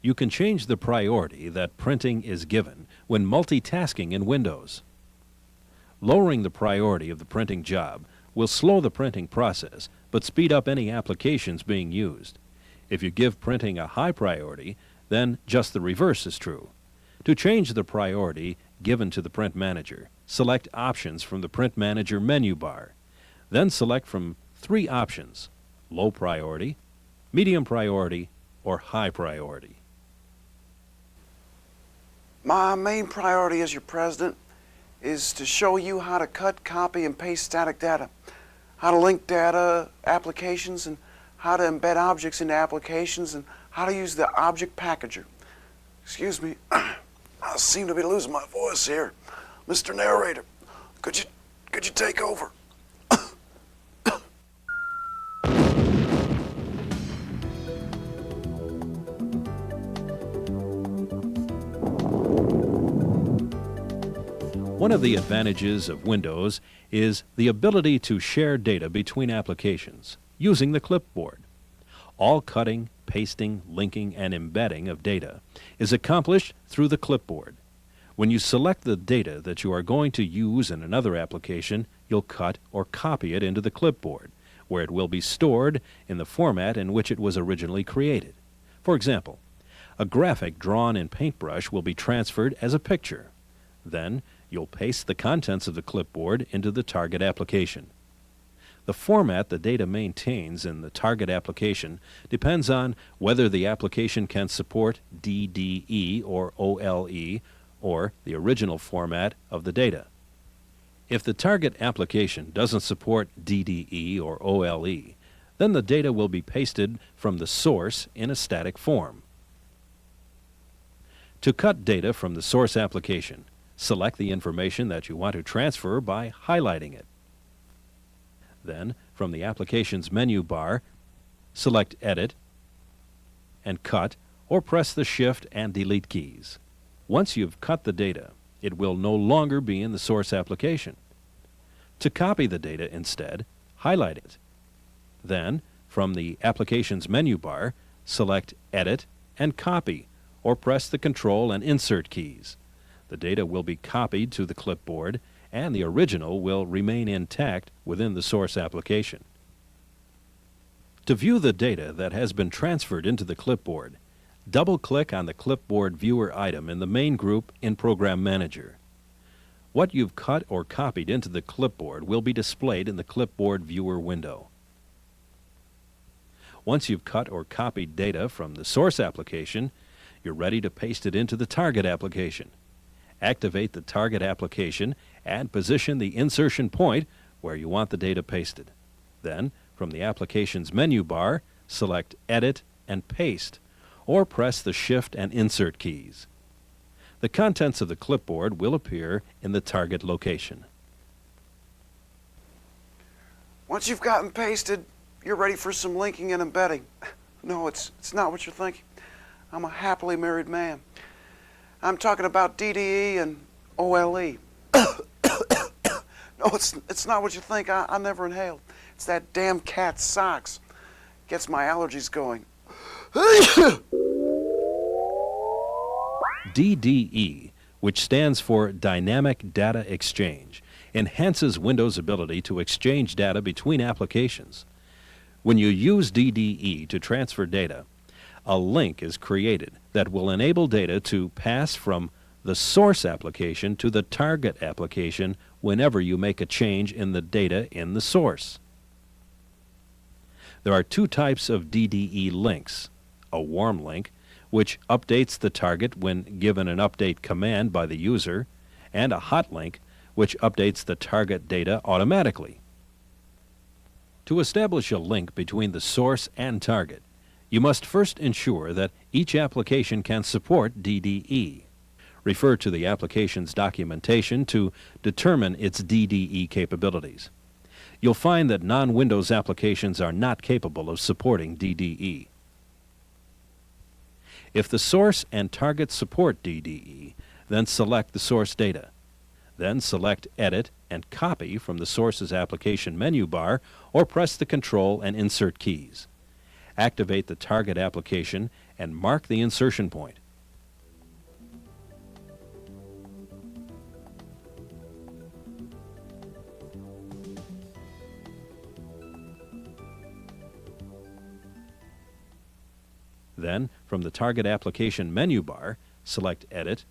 You can change the priority that printing is given when multitasking in Windows. Lowering the priority of the printing job will slow the printing process, but speed up any applications being used. If you give printing a high priority, then just the reverse is true. To change the priority given to the Print Manager, select Options from the Print Manager menu bar. Then select from 3 options: low priority, medium priority, or high priority. My main priority as your president is to show you how to cut, copy, and paste static data, how to link data, applications, and how to embed objects into applications, and how to use the object packager. Excuse me, I seem to be losing my voice here. Mr. Narrator, could you take over? One of the advantages of Windows is the ability to share data between applications using the clipboard. All cutting, pasting, linking, and embedding of data is accomplished through the clipboard. When you select the data that you are going to use in another application, you'll cut or copy it into the clipboard, where it will be stored in the format in which it was originally created. For example, a graphic drawn in Paintbrush will be transferred as a picture. Then, you'll paste the contents of the clipboard into the target application. The format the data maintains in the target application depends on whether the application can support DDE or OLE, or the original format of the data. If the target application doesn't support DDE or OLE, then the data will be pasted from the source in a static form. To cut data from the source application, select the information that you want to transfer by highlighting it. Then, from the Applications menu bar, select Edit and Cut, or press the Shift and Delete keys. Once you've cut the data, it will no longer be in the source application. To copy the data instead, highlight it. Then, from the Applications menu bar, select Edit and Copy, or press the Control and Insert keys. The data will be copied to the clipboard, and the original will remain intact within the source application. To view the data that has been transferred into the clipboard, double-click on the Clipboard Viewer item in the main group in Program Manager. What you've cut or copied into the clipboard will be displayed in the Clipboard Viewer window. Once you've cut or copied data from the source application, you're ready to paste it into the target application. Activate the target application and position the insertion point where you want the data pasted. Then, from the Applications menu bar, select Edit and Paste, or press the Shift and Insert keys. The contents of the clipboard will appear in the target location. Once you've gotten pasted, you're ready for some linking and embedding. No, it's not what you're thinking. I'm a happily married man. I'm talking about DDE and OLE. No, it's not what you think. I never inhaled. It's that damn cat's socks. Gets my allergies going. DDE, which stands for Dynamic Data Exchange, enhances Windows' ability to exchange data between applications. When you use DDE to transfer data, a link is created that will enable data to pass from the source application to the target application whenever you make a change in the data in the source. There are 2 types of DDE links: a warm link, which updates the target when given an update command by the user, and a hot link, which updates the target data automatically. To establish a link between the source and target, you must first ensure that each application can support DDE. Refer to the application's documentation to determine its DDE capabilities. You'll find that non-Windows applications are not capable of supporting DDE. If the source and target support DDE, then select the source data. Then select Edit and Copy from the source's application menu bar, or press the Control and Insert keys. Activate the target application and mark the insertion point. Then, from the Target Application menu bar, select Edit,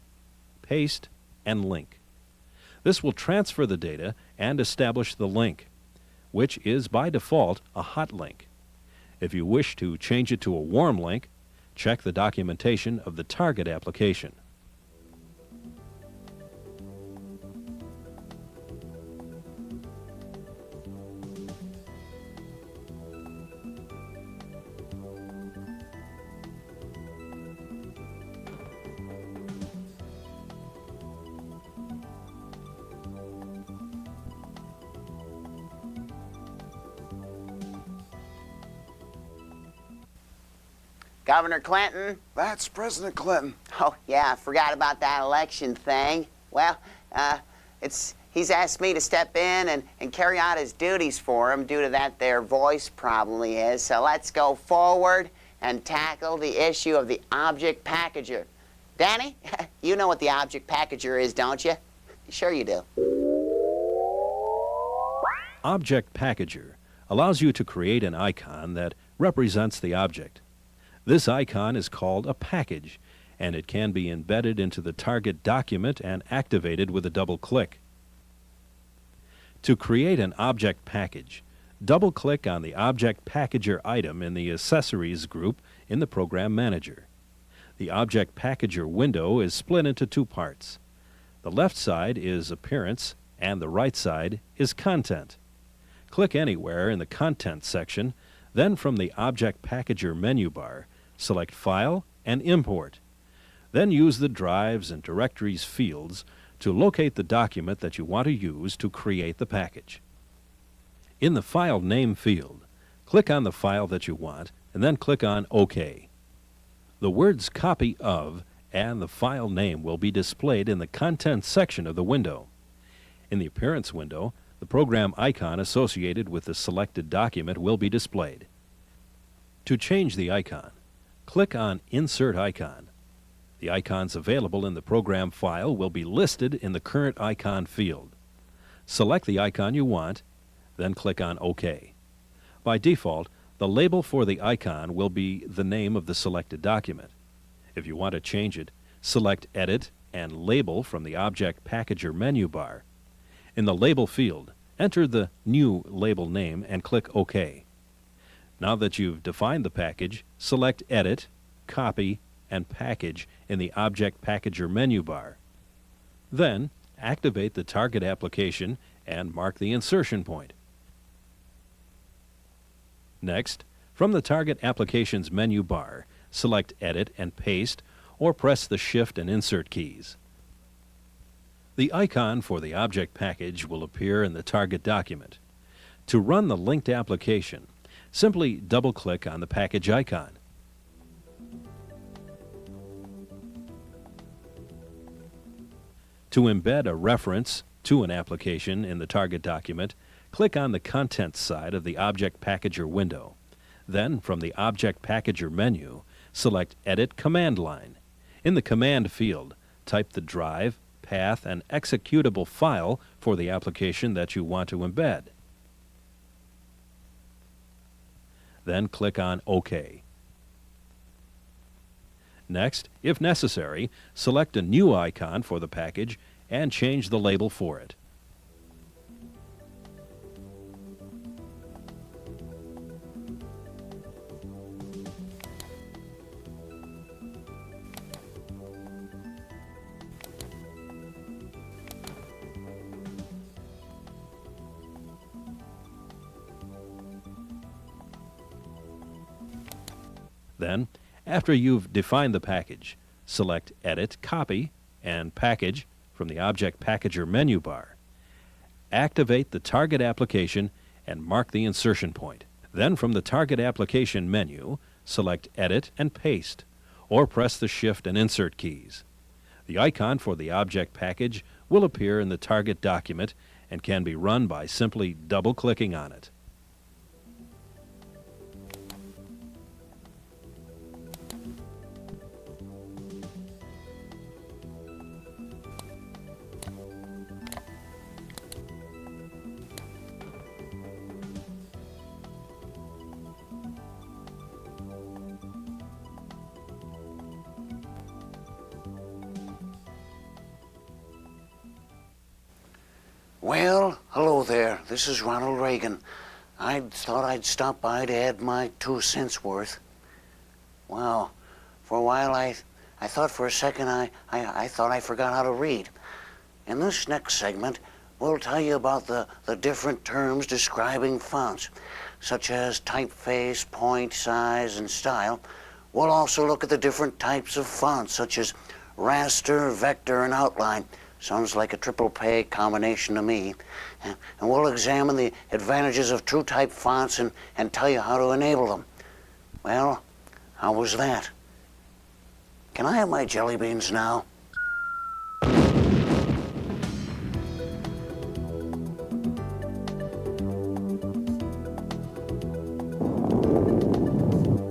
Paste, and Link. This will transfer the data and establish the link, which is by default a hot link. If you wish to change it to a warm link, check the documentation of the Target application. Governor Clinton? That's President Clinton. Oh, yeah, I forgot about that election thing. Well, he's asked me to step in and carry out his duties for him due to that there voice problem he has. So let's go forward and tackle the issue of the object packager. Danny, you know what the object packager is, don't you? Sure you do. Object Packager allows you to create an icon that represents the object. This icon is called a package, and it can be embedded into the target document and activated with a double click. To create an object package, double-click on the Object Packager item in the Accessories group in the Program Manager. The Object Packager window is split into two parts. The left side is Appearance, and the right side is Content. Click anywhere in the Content section, then from the Object Packager menu bar, select File and Import. Then use the Drives and Directories fields to locate the document that you want to use to create the package. In the File Name field, click on the file that you want and then click on OK. The words Copy of and the file name will be displayed in the Content section of the window. In the Appearance window, the program icon associated with the selected document will be displayed. To change the icon, click on Insert Icon. The icons available in the program file will be listed in the Current Icon field. Select the icon you want, then click on OK. By default, the label for the icon will be the name of the selected document. If you want to change it, select Edit and Label from the Object Packager menu bar. In the Label field, enter the new label name and click OK. Now that you've defined the package, select Edit, Copy, and Package in the Object Packager menu bar. Then, activate the target application and mark the insertion point. Next, from the Target Applications menu bar, select Edit and Paste or press the Shift and Insert keys. The icon for the object package will appear in the target document. To run the linked application, simply double-click on the package icon. To embed a reference to an application in the target document, click on the Contents side of the Object Packager window. Then, from the Object Packager menu, select Edit Command Line. In the Command field, type the drive, path, and executable file for the application that you want to embed. Then click on OK. Next, if necessary, select a new icon for the package and change the label for it. Then, after you've defined the package, select Edit, Copy, and Package from the Object Packager menu bar. Activate the target application and mark the insertion point. Then from the Target Application menu, select Edit and Paste, or press the Shift and Insert keys. The icon for the object package will appear in the target document and can be run by simply double-clicking on it. Well, hello there. This is Ronald Reagan. I thought I'd stop by to add my 2 cents worth. Wow. For a while, I thought for a second I thought I forgot how to read. In this next segment, we'll tell you about the different terms describing fonts, such as typeface, point, size, and style. We'll also look at the different types of fonts, such as raster, vector, and outline. Sounds like a triple pay combination to me. And we'll examine the advantages of TrueType fonts and tell you how to enable them. Well, how was that? Can I have my jelly beans now?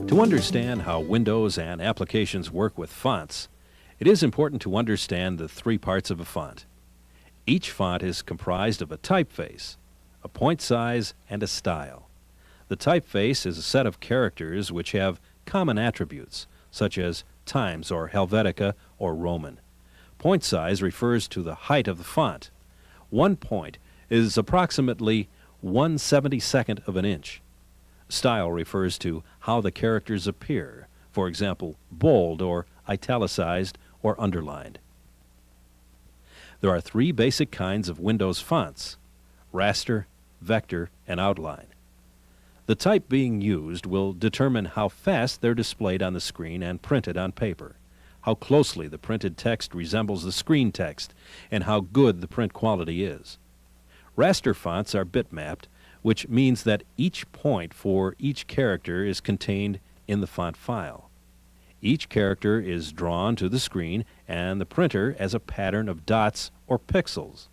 To understand how Windows and applications work with fonts, it is important to understand the 3 parts of a font. Each font is comprised of a typeface, a point size, and a style. The typeface is a set of characters which have common attributes, such as Times or Helvetica or Roman. Point size refers to the height of the font. 1 point is approximately 1/72nd of an inch. Style refers to how the characters appear, for example, bold or italicized or underlined. There are 3 basic kinds of Windows fonts: raster, vector, and outline. The type being used will determine how fast they're displayed on the screen and printed on paper, how closely the printed text resembles the screen text, and how good the print quality is. Raster fonts are bitmapped, which means that each point for each character is contained in the font file. Each character is drawn to the screen and the printer as a pattern of dots or pixels.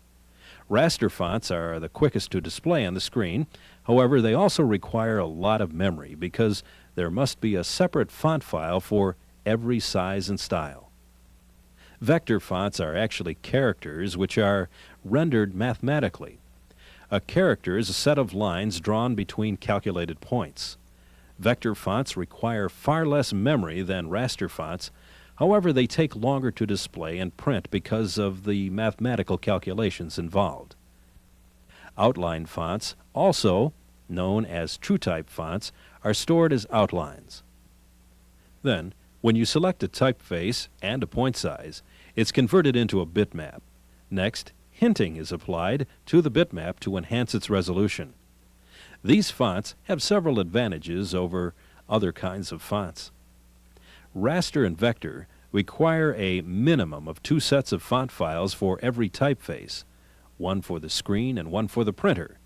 Raster fonts are the quickest to display on the screen. However, they also require a lot of memory because there must be a separate font file for every size and style. Vector fonts are actually characters which are rendered mathematically. A character is a set of lines drawn between calculated points. Vector fonts require far less memory than raster fonts. However, they take longer to display and print because of the mathematical calculations involved. Outline fonts, also known as TrueType fonts, are stored as outlines. Then, when you select a typeface and a point size, it's converted into a bitmap. Next, hinting is applied to the bitmap to enhance its resolution. These fonts have several advantages over other kinds of fonts. Raster and vector require a minimum of 2 sets of font files for every typeface, 1 for the screen and 1 for the printer.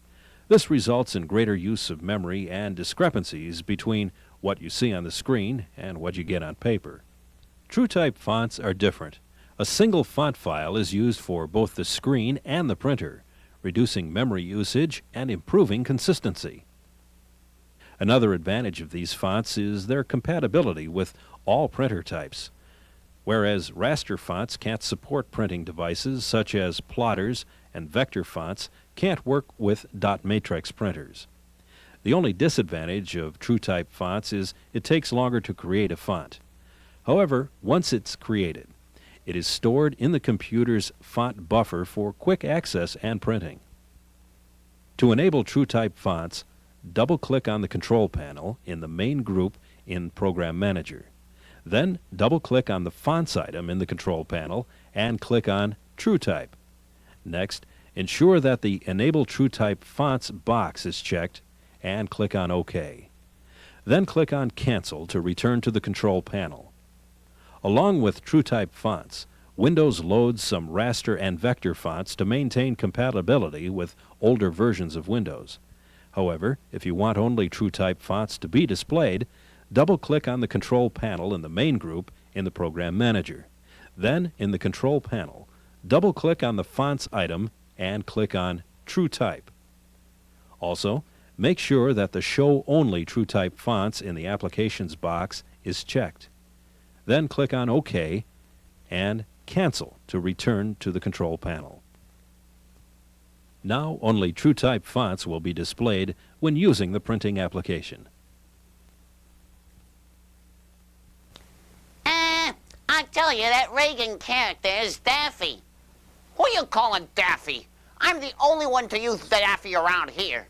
This results in greater use of memory and discrepancies between what you see on the screen and what you get on paper. TrueType fonts are different. A single font file is used for both the screen and the printer, reducing memory usage and improving consistency. Another advantage of these fonts is their compatibility with all printer types. Whereas raster fonts can't support printing devices such as plotters, and vector fonts can't work with dot matrix printers. The only disadvantage of TrueType fonts is it takes longer to create a font. However, once it's created, it is stored in the computer's font buffer for quick access and printing. To enable TrueType fonts, double-click on the control panel in the main group in Program Manager. Then double-click on the Fonts item in the control panel and click on TrueType. Next, ensure that the Enable TrueType Fonts box is checked and click on OK. Then click on Cancel to return to the control panel. Along with TrueType fonts, Windows loads some raster and vector fonts to maintain compatibility with older versions of Windows. However, if you want only TrueType fonts to be displayed, double-click on the control panel in the main group in the Program Manager. Then, in the control panel, double-click on the Fonts item and click on TrueType. Also, make sure that the Show Only TrueType Fonts in the Applications box is checked. Then click on OK and Cancel to return to the control panel. Now only TrueType fonts will be displayed when using the printing application. I tell you, that Reagan character is Daffy. Who you calling Daffy? I'm the only one to use the Daffy around here.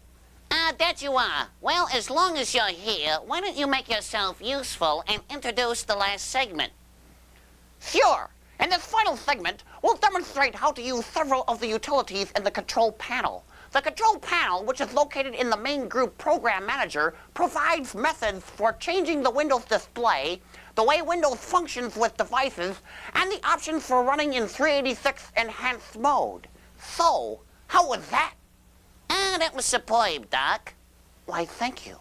That you are. Well, as long as you're here, why don't you make yourself useful and introduce the last segment? Sure. In this final segment, we'll demonstrate how to use several of the utilities in the control panel. The control panel, which is located in the main group program manager, provides methods for changing the Windows display, the way Windows functions with devices, and the options for running in 386 enhanced mode. So, how was that? That was superb, Doc. Why, thank you.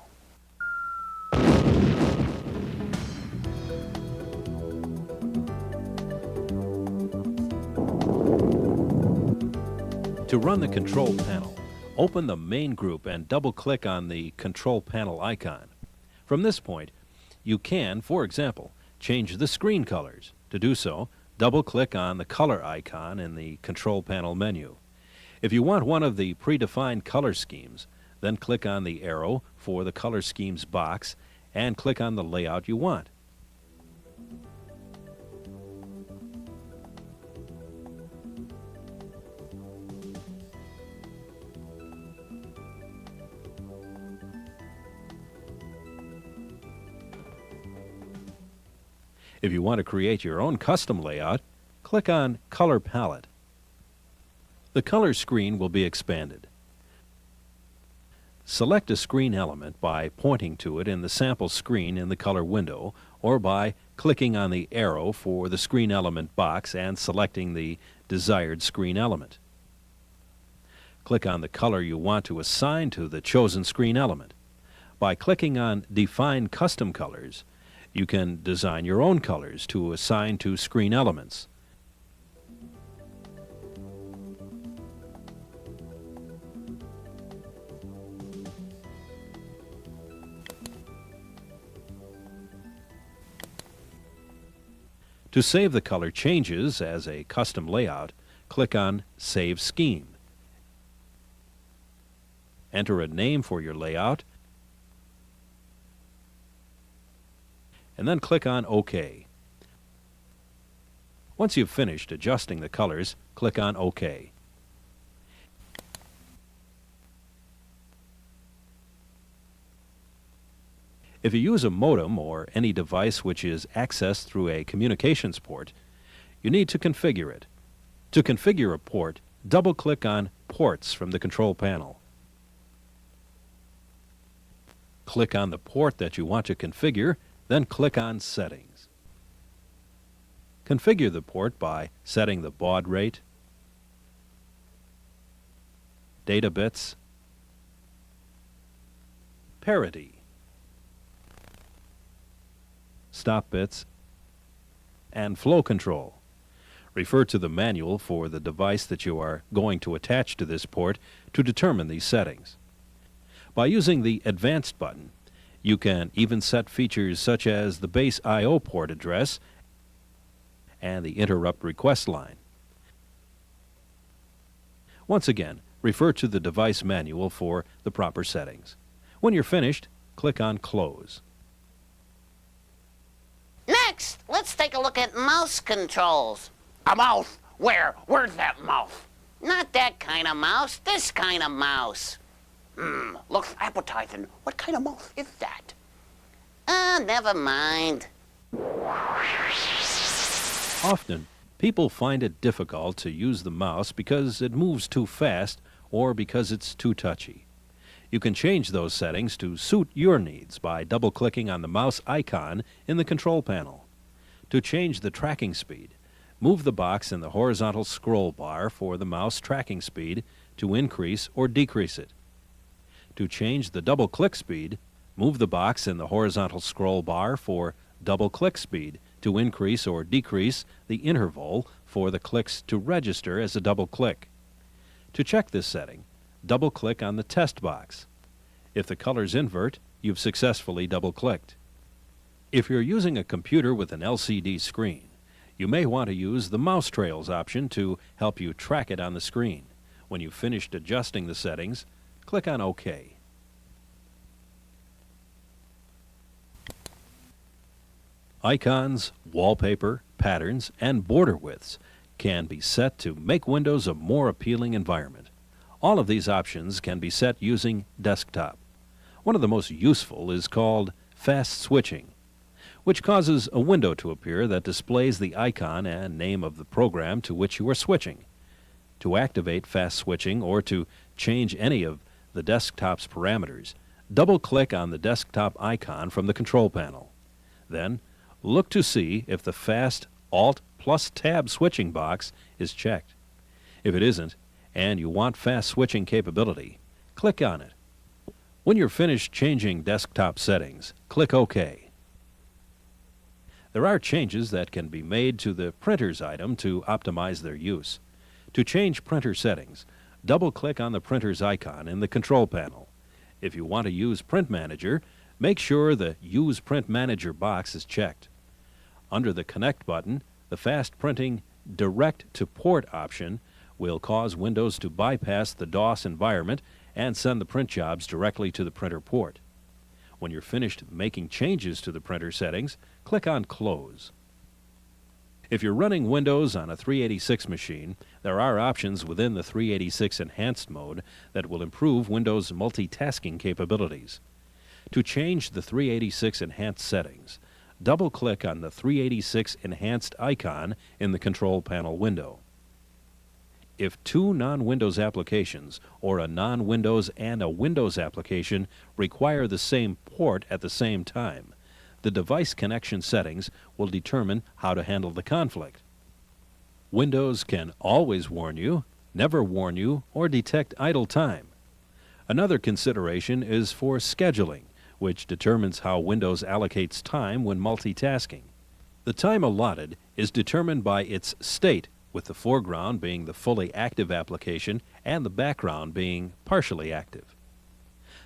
To run the control panel, open the main group and double-click on the control panel icon. From this point, you can, for example, change the screen colors. To do so, double-click on the color icon in the control panel menu. If you want one of the predefined color schemes, then click on the arrow for the color schemes box and click on the layout you want. If you want to create your own custom layout, click on Color Palette. The color screen will be expanded. Select a screen element by pointing to it in the sample screen in the color window, or by clicking on the arrow for the screen element box and selecting the desired screen element. Click on the color you want to assign to the chosen screen element. By clicking on Define Custom Colors, you can design your own colors to assign to screen elements. To save the color changes as a custom layout, click on Save Scheme. Enter a name for your layout, and then click on OK. Once you've finished adjusting the colors, click on OK. If you use a modem or any device which is accessed through a communications port, you need to configure it. To configure a port, double-click on Ports from the control panel. Click on the port that you want to configure, then click on Settings. Configure the port by setting the baud rate, data bits, parity, stop bits, and flow control. Refer to the manual for the device that you are going to attach to this port to determine these settings. By using the Advanced button, you can even set features such as the base I/O port address and the interrupt request line. Once again, refer to the device manual for the proper settings. When you're finished, click on Close. Next, let's take a look at mouse controls. A mouse? Where? Where's that mouse? Not that kind of mouse, this kind of mouse. Looks appetizing. What kind of mouse is that? Never mind. Often, people find it difficult to use the mouse because it moves too fast or because it's too touchy. You can change those settings to suit your needs by double-clicking on the mouse icon in the control panel. To change the tracking speed, move the box in the horizontal scroll bar for the mouse tracking speed to increase or decrease it. To change the double-click speed, move the box in the horizontal scroll bar for double-click speed to increase or decrease the interval for the clicks to register as a double-click. To check this setting, double-click on the test box. If the colors invert, you've successfully double-clicked. If you're using a computer with an LCD screen, you may want to use the mouse trails option to help you track it on the screen. When you've finished adjusting the settings, click on OK. Icons, wallpaper, patterns, and border widths can be set to make Windows a more appealing environment. All of these options can be set using Desktop. One of the most useful is called Fast Switching, which causes a window to appear that displays the icon and name of the program to which you are switching. To activate Fast Switching or to change any of the desktop's parameters, double-click on the desktop icon from the control panel. Then, look to see if the Fast Alt plus Tab switching box is checked. If it isn't, and you want fast switching capability, click on it. When you're finished changing desktop settings, click OK. There are changes that can be made to the printer's item to optimize their use. To change printer settings, double-click on the printer's icon in the control panel. If you want to use Print Manager, make sure the Use Print Manager box is checked. Under the Connect button, the Fast Printing Direct to Port option will cause Windows to bypass the DOS environment and send the print jobs directly to the printer port. When you're finished making changes to the printer settings, click on Close. If you're running Windows on a 386 machine, there are options within the 386 Enhanced mode that will improve Windows' multitasking capabilities. To change the 386 Enhanced settings, double-click on the 386 Enhanced icon in the control panel window. If two non-Windows applications or a non-Windows and a Windows application require the same port at the same time, the device connection settings will determine how to handle the conflict. Windows can always warn you, never warn you, or detect idle time. Another consideration is for scheduling, which determines how Windows allocates time when multitasking. The time allotted is determined by its state, with the foreground being the fully active application and the background being partially active.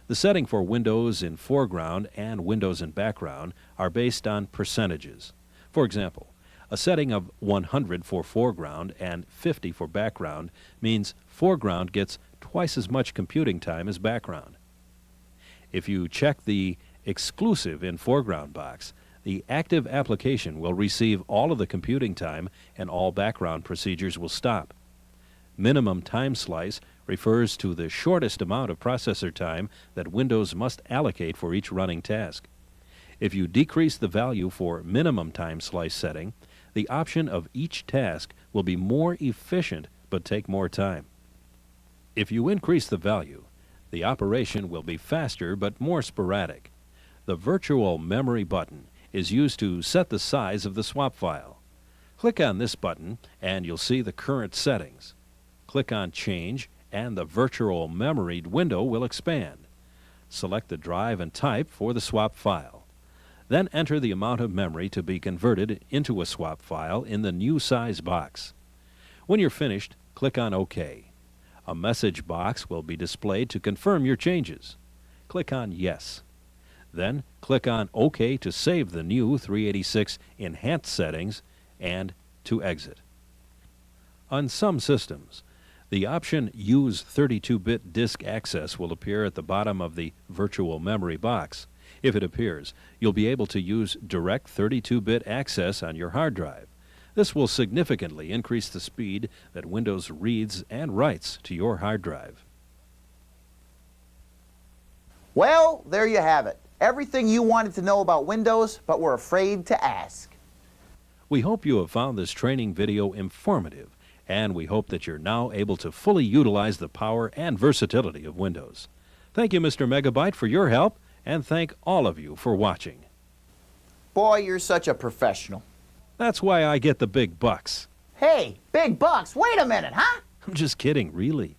The setting for Windows in foreground and Windows in background are based on percentages. For example, a setting of 100 for foreground and 50 for background means foreground gets twice as much computing time as background. If you check the Exclusive in Foreground box, the active application will receive all of the computing time and all background procedures will stop. Minimum time slice refers to the shortest amount of processor time that Windows must allocate for each running task. If you decrease the value for minimum time slice setting, the option of each task will be more efficient but take more time. If you increase the value, the operation will be faster but more sporadic. The Virtual Memory button is used to set the size of the swap file. Click on this button and you'll see the current settings. Click on Change and the Virtual Memory window will expand. Select the drive and type for the swap file. Then enter the amount of memory to be converted into a swap file in the new size box. When you're finished, click on OK. A message box will be displayed to confirm your changes. Click on Yes. Then click on OK to save the new 386 Enhanced settings and to exit. On some systems, the option Use 32-bit disk access will appear at the bottom of the Virtual Memory box. If it appears, you'll be able to use direct 32-bit access on your hard drive. This will significantly increase the speed that Windows reads and writes to your hard drive. Well, there you have it. Everything you wanted to know about Windows, but were afraid to ask. We hope you have found this training video informative, and we hope that you're now able to fully utilize the power and versatility of Windows. Thank you, Mr. Megabyte, for your help, and thank all of you for watching. Boy, you're such a professional. That's why I get the big bucks. Hey, big bucks, wait a minute, huh? I'm just kidding, really.